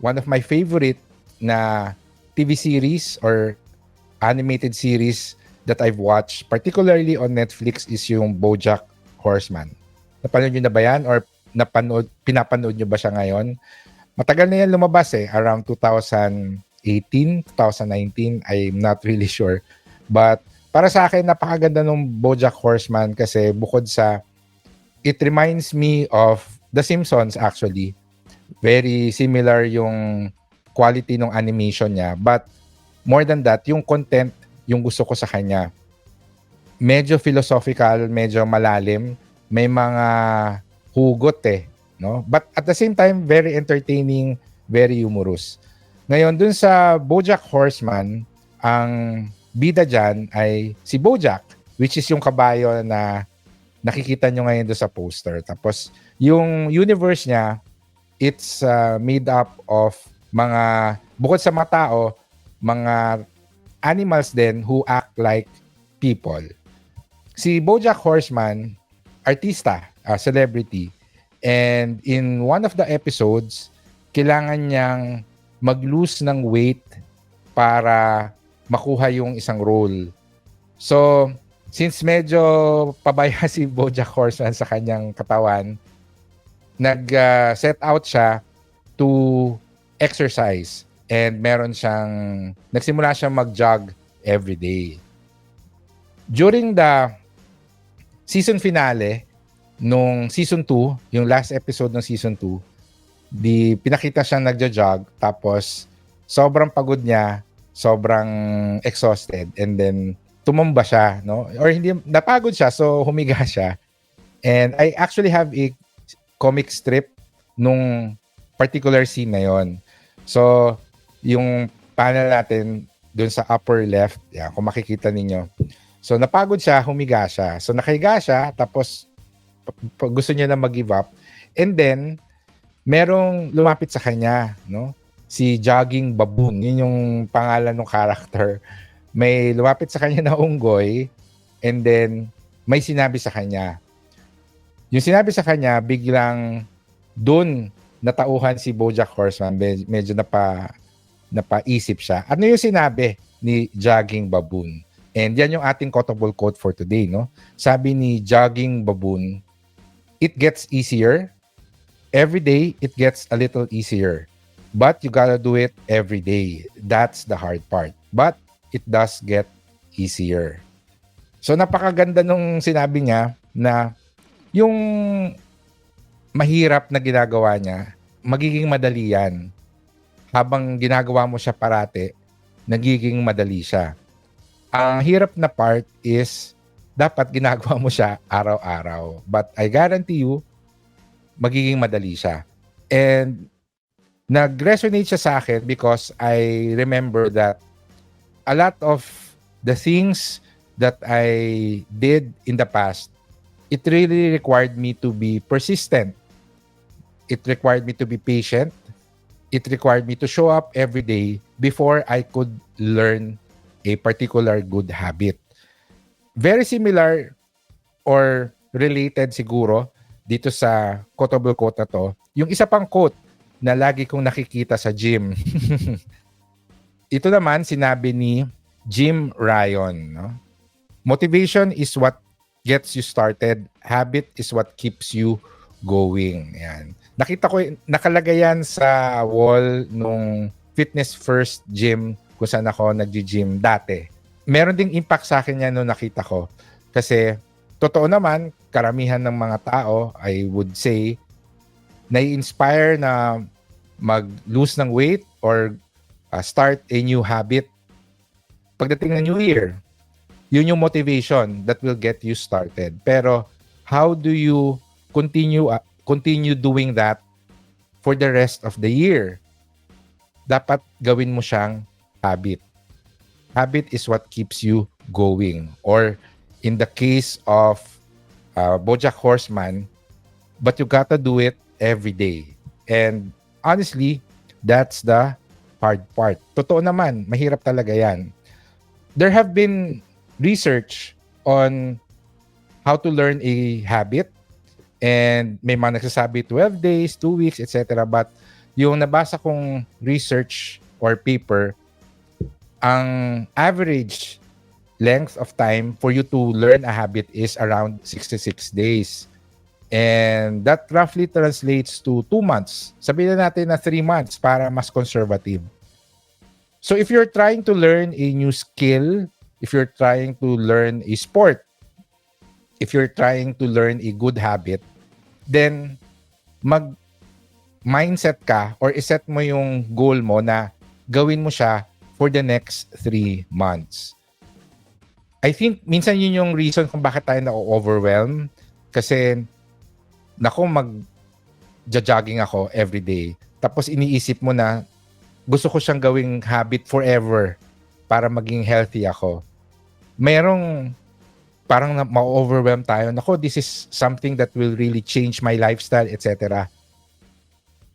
one of my favorite na TV series or animated series that I've watched, particularly on Netflix, is yung BoJack Horseman. Napanood nyo na ba yan? Or pinapanood nyo ba siya ngayon? Matagal na yan lumabas around 2018, 2019, I'm not really sure. But para sa akin, napakaganda ng BoJack Horseman kasi bukod sa, it reminds me of The Simpsons actually. Very similar yung quality ng animation niya. But more than that, yung content, yung gusto ko sa kanya. Medyo philosophical, medyo malalim. May mga hugot no? But at the same time, very entertaining, very humorous. Ngayon, dun sa BoJack Horseman, ang bida dyan ay si BoJack, which is yung kabayo na nakikita nyo ngayon doon sa poster. Tapos, yung universe niya, it's made up of mga, bukod sa mga tao, mga animals din who act like people. Si BoJack Horseman, artista, celebrity, and in one of the episodes, kailangan niyang mag-lose ng weight para makuha yung isang role. So, since medyo pabaya si BoJack Horseman sa kanyang katawan, nag-set out siya to exercise. And nagsimula siyang mag-jog every day. During the season finale, nung season 2, yung last episode ng season 2, pinakita siyang nagja-jog, tapos sobrang pagod niya, sobrang exhausted, and then tumumba siya, no? Or hindi, napagod siya, so humiga siya. And I actually have a comic strip nung particular scene na yon. So, yung panel natin dun sa upper left, yan, kung makikita ninyo. So, napagod siya, humiga siya. So, nakahiga siya, tapos gusto niya na mag-give up. And then, merong lumapit sa kanya, no? Si Jogging Baboon. Yun yung pangalan ng character. May lumapit sa kanya na unggoy, and then may sinabi sa kanya. Yung sinabi sa kanya, biglang dun natauhan si BoJack Horseman. Medyo napaisip siya. Ano yung sinabi ni Jogging Baboon? And yan yung ating quotable quote for today, no? Sabi ni Jogging Baboon, "It gets easier. Every day, it gets a little easier. But you gotta do it every day. That's the hard part. But it does get easier." So napakaganda nung sinabi niya na yung mahirap na ginagawa niya, magiging madali yan. Habang ginagawa mo siya parati, nagiging madali siya. Ang hirap na part is dapat ginagawa mo siya araw-araw. But I guarantee you, magiging madali siya. And nag-resonate siya sa akin because I remember that a lot of the things that I did in the past, it really required me to be persistent. It required me to be patient. It required me to show up every day before I could learn a particular good habit. Very similar or related siguro dito sa quotable quote na to, yung isa pang quote na lagi kong nakikita sa gym. Ito naman sinabi ni Jim Ryan, no? Motivation is what gets you started. Habit is what keeps you going. Yan. Nakita ko, nakalagay yan sa wall nung Fitness First Gym kung saan ako nag-gym dati. Meron ding impact sa akin yan nung nakita ko. Kasi, totoo naman, karamihan ng mga tao, I would say, nai-inspire na mag-lose ng weight or start a new habit pagdating ng New Year. Yun yung motivation that will get you started. Pero, how do you continue doing that for the rest of the year? Dapat gawin mo siyang habit. Habit is what keeps you going. Or in the case of BoJack Horseman, but you gotta do it every day. And honestly, that's the hard part. Totoo naman, mahirap talaga yan. There have been research on how to learn a habit, and may mga nagsasabi 12 days, 2 weeks, etc. But yung nabasa kong research or paper, ang average length of time for you to learn a habit is around 66 days. And that roughly translates to 2 months. Sabihin na natin na 3 months para mas conservative. So if you're trying to learn a new skill, if you're trying to learn a sport, if you're trying to learn a good habit, then mindset ka or iset mo yung goal mo na gawin mo siya for the next 3 months. I think minsan yun yung reason kung bakit tayo na-overwhelm. Kasi mag-jogging ako every day. Tapos iniisip mo na gusto ko siyang gawing habit forever para maging healthy ako. Merong parang ma-overwhelm tayo. This is something that will really change my lifestyle, etc.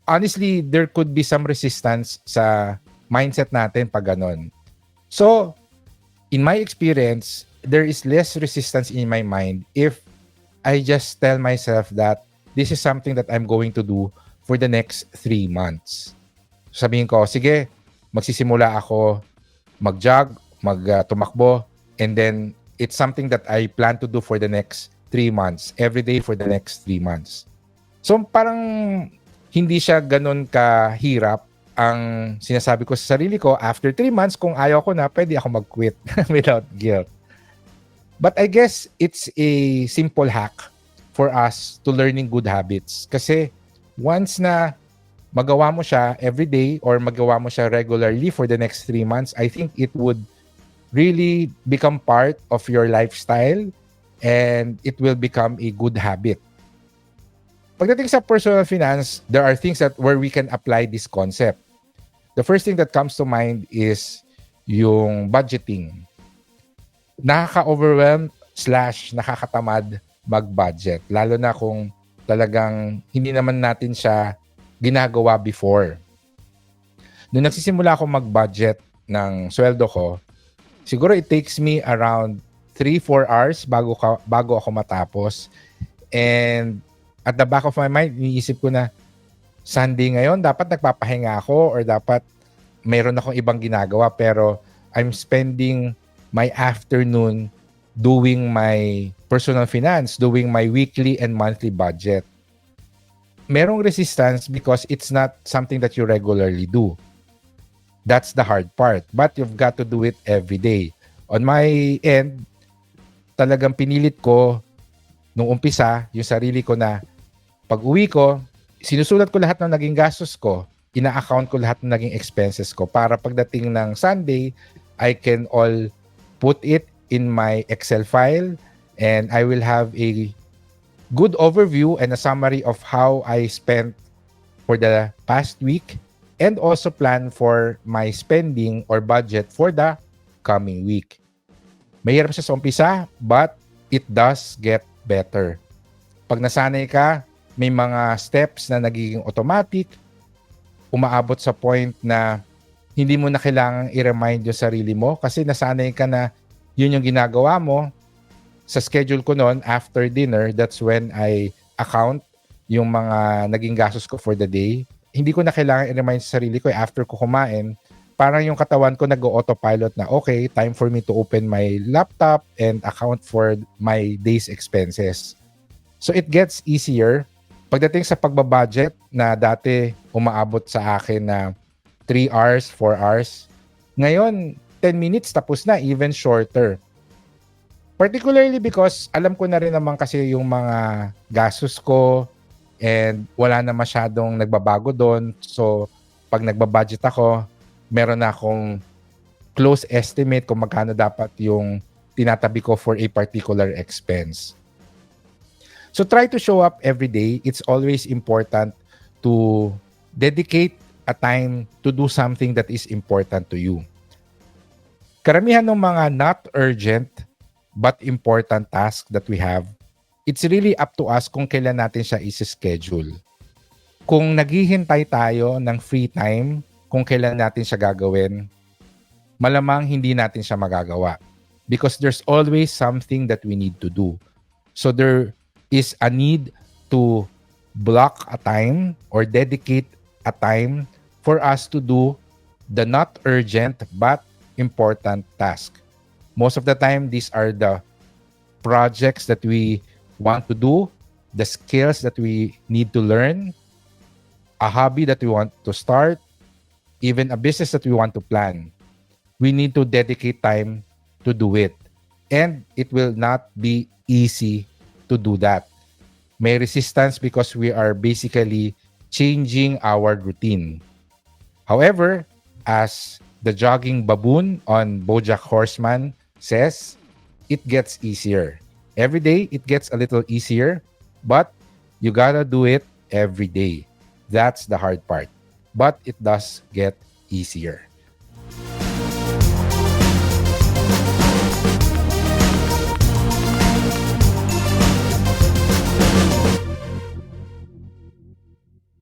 Honestly, there could be some resistance sa mindset natin pag ganon. So, in my experience, there is less resistance in my mind if I just tell myself that this is something that I'm going to do for the next 3 months. Sabihin ko, sige, magsisimula ako mag-jog, tumakbo, and then it's something that I plan to do for the next 3 months, every day for the next 3 months. So parang hindi siya ganun kahirap. Ang sinasabi ko sa sarili ko, after 3 months, kung ayaw ko na, pwede ako mag-quit without guilt. But I guess it's a simple hack for us to learning good habits. Kasi once na magawa mo siya every day or magawa mo siya regularly for the next 3 months, I think it would really become part of your lifestyle and it will become a good habit. Pagdating sa personal finance, there are things that where we can apply this concept. The first thing that comes to mind is yung budgeting. Nakaka-overwhelm / nakakatamad mag-budget. Lalo na kung talagang hindi naman natin siya ginagawa before. Nung nagsisimula ako mag-budget ng sweldo ko, siguro it takes me around 3-4 hours bago ako matapos. And at the back of my mind, iniisip ko na Sunday ngayon, dapat nagpapahinga ako or dapat mayroon akong ibang ginagawa, pero I'm spending my afternoon doing my personal finance, doing my weekly and monthly budget. Merong resistance because it's not something that you regularly do. That's the hard part. But you've got to do it every day. On my end, talagang pinilit ko nung umpisa yung sarili ko na pag uwi ko, sinusulat ko lahat ng naging gastos ko, ina-account ko lahat ng naging expenses ko para pagdating ng Sunday, I can all put it in my Excel file and I will have a good overview and a summary of how I spent for the past week and also plan for my spending or budget for the coming week. Mahirap siya sa umpisa, but it does get better. Pag nasanay ka, may mga steps na nagiging automatic, umaabot sa point na hindi mo na kailangang i-remind yung sarili mo kasi nasanay ka na yun yung ginagawa mo. Sa schedule ko noon, after dinner, that's when I account yung mga naging gastos ko for the day. Hindi ko na kailangan i-remind sa sarili ko after ko kumain, parang yung katawan ko nag-autopilot na, okay, time for me to open my laptop and account for my day's expenses. So it gets easier. Pagdating sa pagbabudget na dati umaabot sa akin na 3 hours, 4 hours, ngayon 10 minutes tapos na, even shorter. Particularly because alam ko na rin naman kasi yung mga gastos ko and wala na masyadong nagbabago doon. So pag nagbabudget ako, meron na akong close estimate kung magkano dapat yung tinatabi ko for a particular expense. So try to show up every day. It's always important to dedicate a time to do something that is important to you. Karamihan ng mga not urgent but important tasks that we have, it's really up to us kung kailan natin siya isi-schedule. Kung naghihintay tayo ng free time, kung kailan natin siya gagawin, malamang hindi natin siya magagawa. Because there's always something that we need to do. So there is a need to block a time or dedicate a time for us to do the not urgent but important task. Most of the time, these are the projects that we want to do, the skills that we need to learn, a hobby that we want to start, even a business that we want to plan. We need to dedicate time to do it. And it will not be easy to do that. May resistance because we are basically changing our routine. However, as the jogging baboon on BoJack Horseman says, it gets easier. Every day, it gets a little easier, but you gotta do it every day. That's the hard part. But it does get easier.